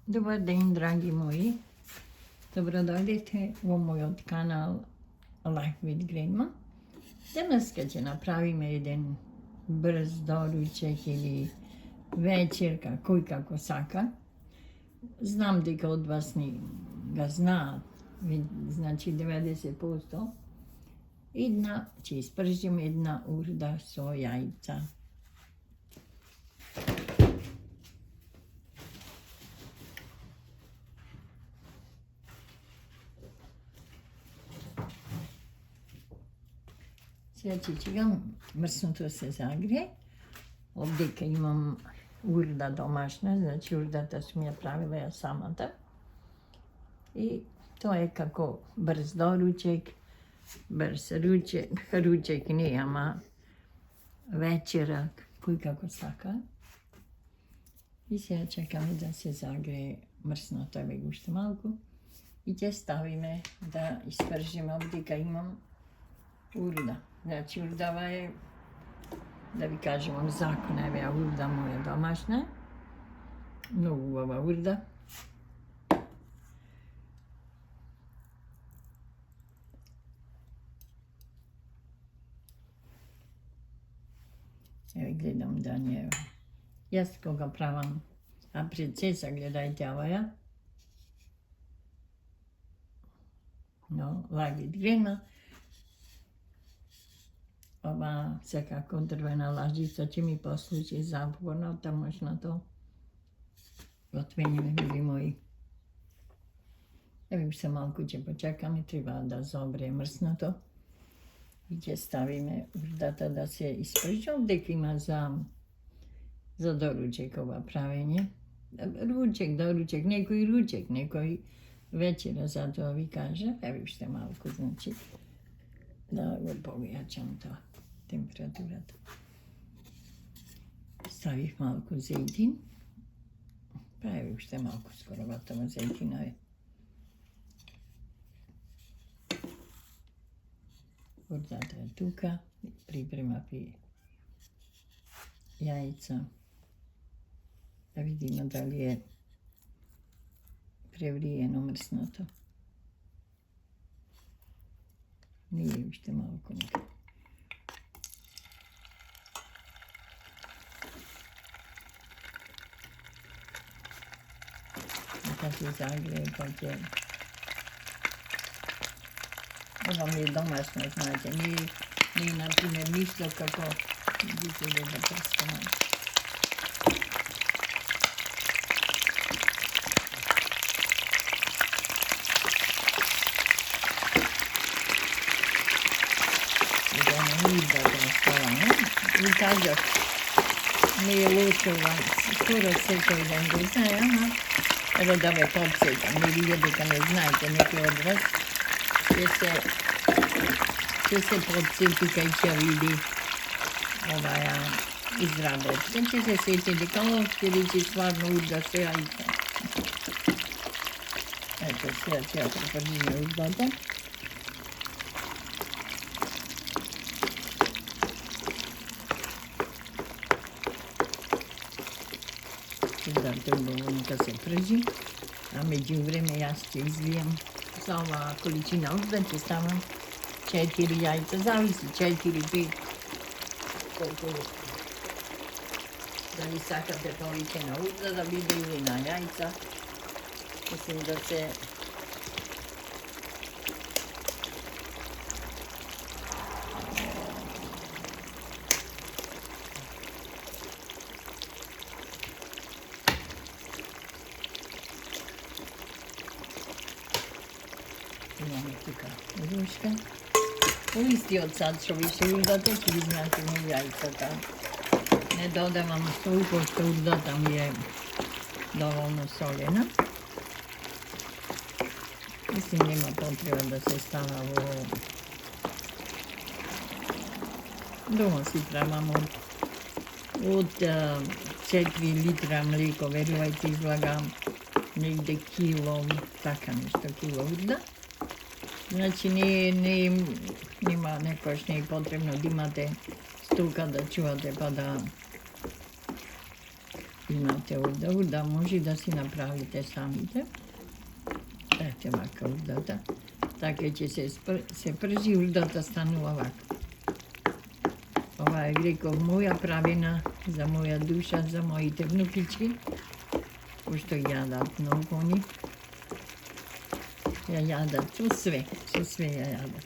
Добар ден, драги мои. Добро дојдете во мојот канал Life with Grandma. Денеска ќе направиме еден брз доручек или вечерка, кој како сака. Знам дека од вас ни ga знаат, значи 90%. Ќе испржим една урда со јајца. Сега ќе чекам мрсното се загрее. Овдека имам урда домашна, значи урдата сум ја правила ја самата. И тоа е како брз доручек, брз ручек не, ама вечера, кој како сака. И сега чекаме да се загрее мрсното, еве го уште малку. И ќе ставиме да испржиме, овдека имам урда. Значи урдава е, да ви кажем, закон, еве ја урда моја домашна. Многу убава урда. Еве гледам да не е. Јас кога правам принцеса, гледајте оваа. Но, Life with Grandma. Ова секако дрвена лажица ќе ми послужи за понатамошното готвење, мили мои. Еве уште малку ќе почекаме, треба да заобре мрсното. И ќе ставиме урдата да се испржи. Овдека има за доручек ова правење. Доручек, некој ручек, некој вечера, затоа ви кажа. Еве уште малку, значи, да го повијачам тоа, температурата. Ставив малку зејтин. Па еве уште малку, скоро готово зејтина е. Урдата е тука, припремав и јајца. Да видиме дали е превриено мрсното. Не е уште малку нека. Нека се загрее, па ќе... Ова ми е домашно, знаете, не например, ништо како видите да прскаме. Ви кажав, не е лошо, скоро секој ден го знае, ама ево да ве подсетам, или дека не знаете некој од вас, ќе се подсети кај ќе види оваа изработка, ќе се сети дека ќе речи стварно урда со јајца. Ето, сега ќе ја препржиме урдата. Урдата убаво нека се пржи, а меѓу време јас ќе излијам за оваа количина урда, ќе ставам 4 јајца, зависи 4-5, колку дали сакате повеќе на урда да биде или на јајца. Мислим да се имаме тука рушка. По истиот сад што више урдата, ќе ви знаете на јајцата. Не додавам сол, пошто урдата ми е доволно солена. Мислим, нема потреба да се става во... Дома си правам од 4 литра млеко, верувајте, излагам негде кило, така нешто, кило урда. Значи, нема некојаш не е потребно да имате столка да чувате, па да имате урда може да си направите самите. Ете вака урдата. Така ќе се пржи, урдата станува вака. Ова е, реков, моја правина за моја душа, за моите внукички, пошто јадат многу они. Ја јадат со све ја јадат.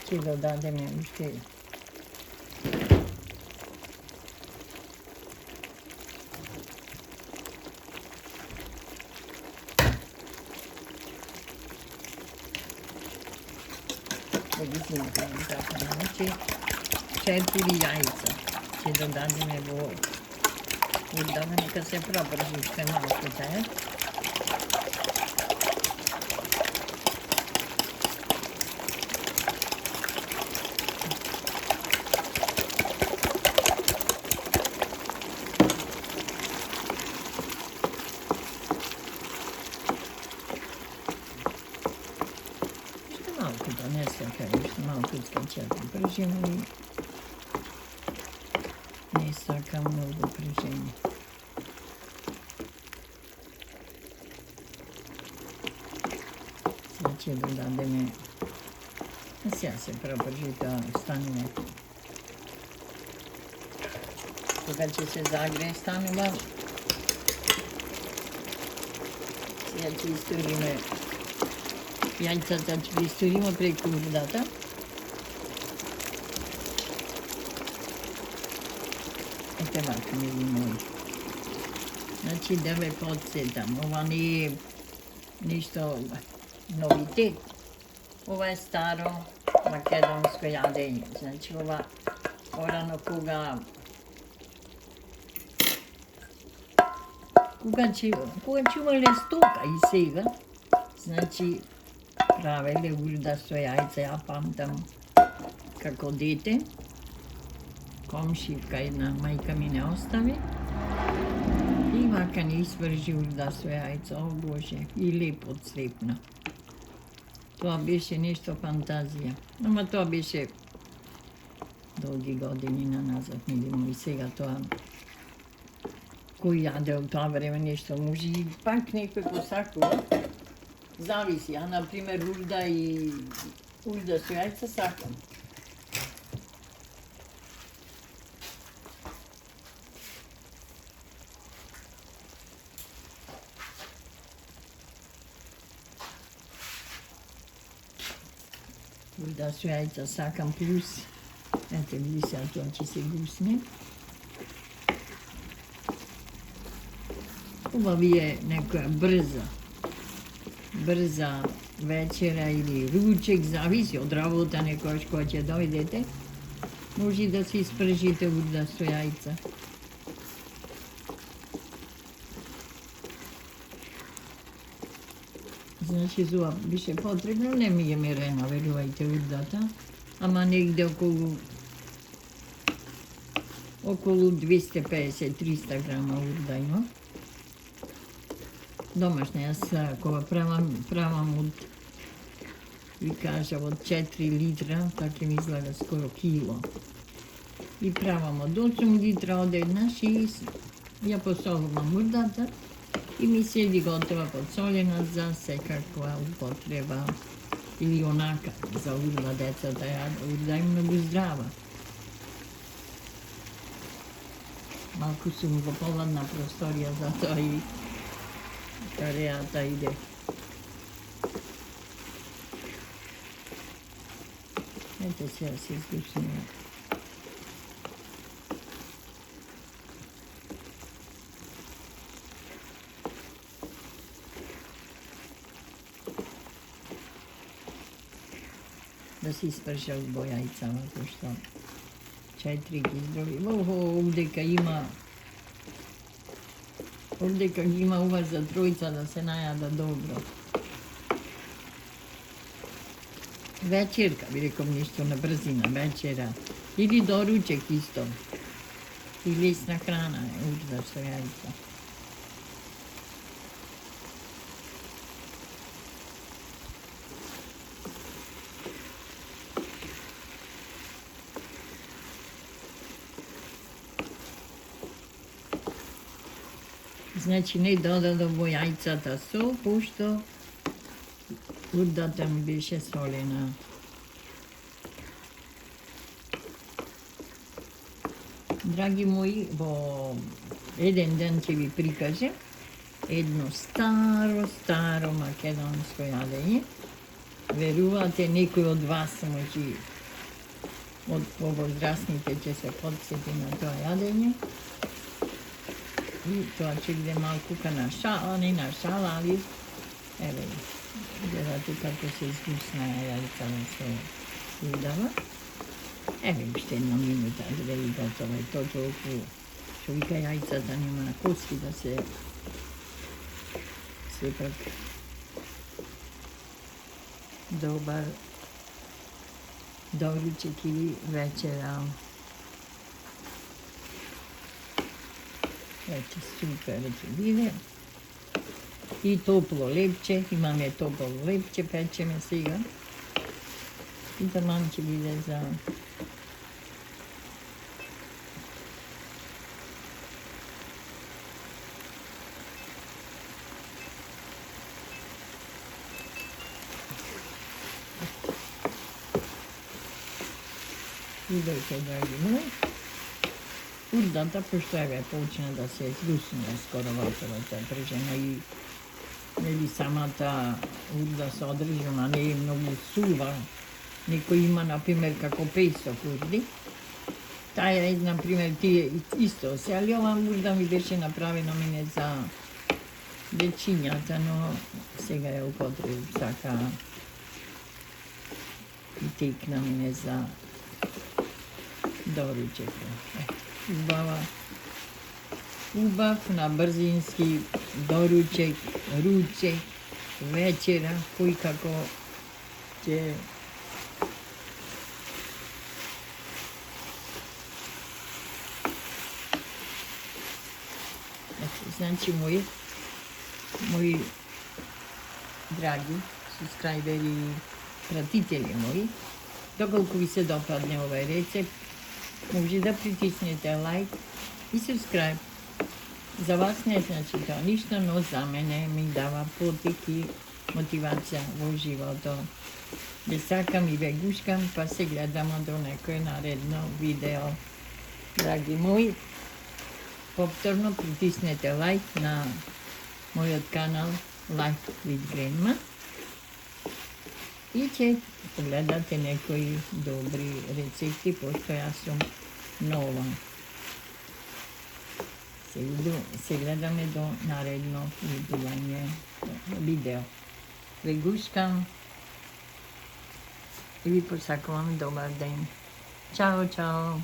Ќе додадеме уште значи 4 јајца ќе додадеме во урдава, нека се пропржи уште малку таа. Малку да не се уште малку ќе пржиме и не сакам многу пржење. Сега ќе додадеме, сега се пропржи да станува. Кога ќе се загрее станува, сега ќе историме јајцата, ќе ги историме преку урдата. Ете вака, мили мои. Значи, да ве подсетам, ова не е ништо новитет. Ова е старо македонско јадење. Значи, ова порано кога имале стока и сега, значи, правеле урда со јајца, ја памтам како дете. Комшивка една мајка ми не остави. И вака не испржи урда со јајца, о Боже, и лепо цвепна. Тоа беше нешто фантазија. Ама тоа беше долги години назад, мили мои, сега тоа кој јаде од тоа време нешто, може и пак некој посакува. Зависи, а например урда со јајца сакам. Урда со јајца сакам плюс. Ете, види сега тоа ќе се гусне. Убави е некоја брза вечера или ручек, зависи од работа некојаш кога ќе дојдете, може да си испржите урда со јајца. Значи, зуа беше потребно, не ми е мерена, верувајте, урдата, ама негде околу 250-300 грама урда има. Домашна, јас кога правам од, ви кажав, од 4 литра, така ми изгледа скоро кило. И правам од 8 литра од еднаш и ја посолувам урдата и ми седи готова подсолена за секаква употреба или онака за урда децата јадат. Урда е многу здрава. Малку сум во повладна просторија, затоа и кареата иде. Ете сега се изгушнува. Да се испршат во јајца, вако што 4 ги изброви. Овдека има ова за тројца да се најада добро. Вечерка, би реков нешто на брзина, вечера. Или доручек исто. И лесна храна е урда со јајца. Значи не додадов во јајцата сол, пошто урдата ми беше солена. Драги мои, во еден ден ќе ви прикажем едно старо македонско јадење. Верувате, некој од вас може од повозрастните ќе се подсети на тоа јадење. И тоа ќе биде малку на шала, не на шала, али еве, гледате како се изгусна јајцата со удава. Еве, уште една минута, да ви готово е тоа толку, што вика јајцата нема на коски да се сепак добар доручек или вечера. Вече супер ќе биде. И топло лепче, имаме топло лепче, печеме сега. И таман ќе биде за Видите, драги мои, урдата, пошто еве почна да се изгусне скоро ватерата прежена и нели самата урда содржина не е многу сува. Некој има, например, како песок урди. Таа е, например, тие исто се, али ова урда ми беше направено мене за дечињата, но сега ја употребив сака и текна мене за доручек. Убав на брзински доручек, ручек, вечера, кој како ќе значи мои драги субскрайбери, пратители мои, доколку ви се допадне овој рецепт, може да притиснете лайк и субскрайб. За вас не значи тоа ништо, но за мене ми дава потик и мотивација во живото. Ве сакам и ве гушкам, па се гледамо до некој наредно видео. Драги мои, повторно притиснете лайк на мојот канал Life with Grandma и ќе погледате некои добри рецепти, пошто јас сум нова. Се гледаме до наредно видео. Ве гушкам и ви посакувам добар ден. Чао, чао!